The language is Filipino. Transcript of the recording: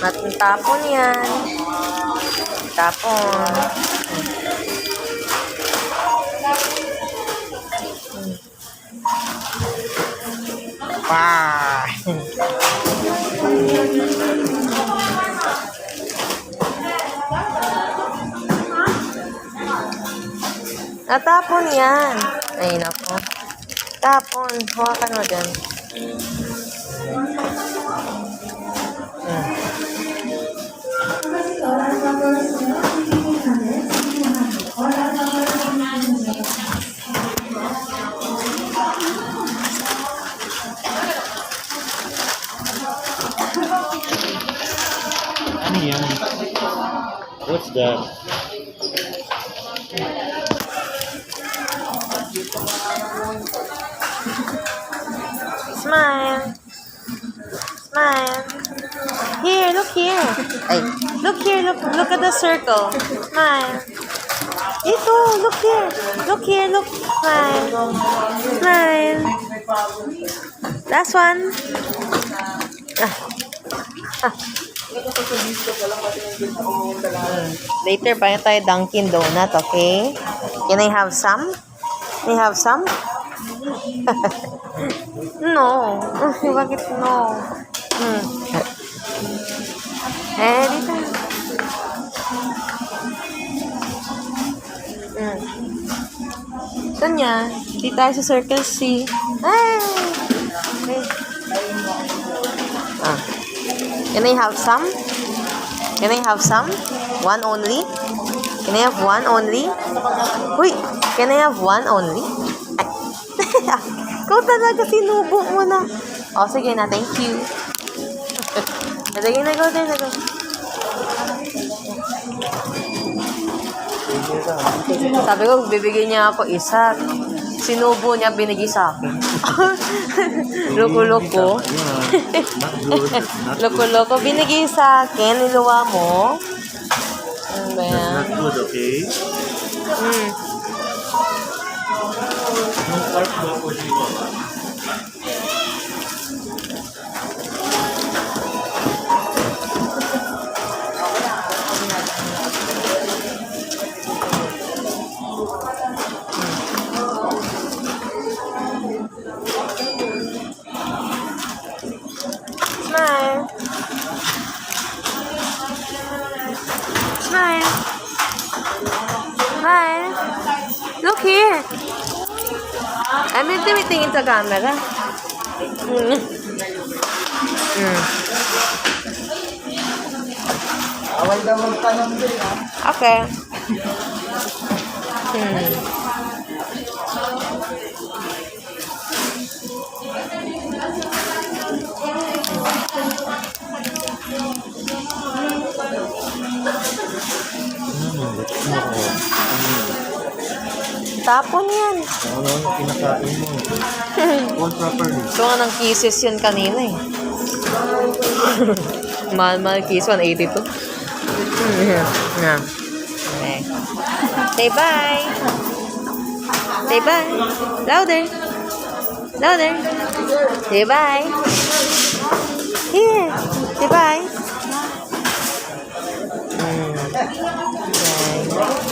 Matapon yan. Tapon. Pa. Natapon yan. Ay, nako. Tapon. Hawakan mo dyan. Ano yan? What's that? Smile. Smile. Here, look here. Ay, look here, look at the circle. Smile. Ito, look here. Look here, look. Smile. Smile. Last one. Later, paano tayo Dunkin' Donut, okay? Can I have some? Can I have some? No. Bakit no? Dito. Saan yan? Dito tayo sa Circle C. Ay! Okay. Can I have some? Can I have some? One only? Can I have one only? Uy! Can I have one only? Ikaw talaga, sinubo mo na. O, sige na. Thank you. Sige na, go there, go. Sabi ko, bibigyan niya ako isa. Sinubo niya, binigay sa akin. Loko-loko. Loko-loko. Binigay sa akin. Niluwa mo. Ano ba yan? Not good, okay? Yung part daw po dito. Smile. Smile. Smile. Look here. I'm tingin sa camera. Awal daw magtanong din, ha? Okay. Tapon yan. Ano ang kinakain mo? All properly. So nga ng kisses yun kanina eh. Mahal-mahal kiss, 182. Yeah. Okay. Say bye. Say bye. Louder. Louder. Say bye. Here. Say bye. Okay.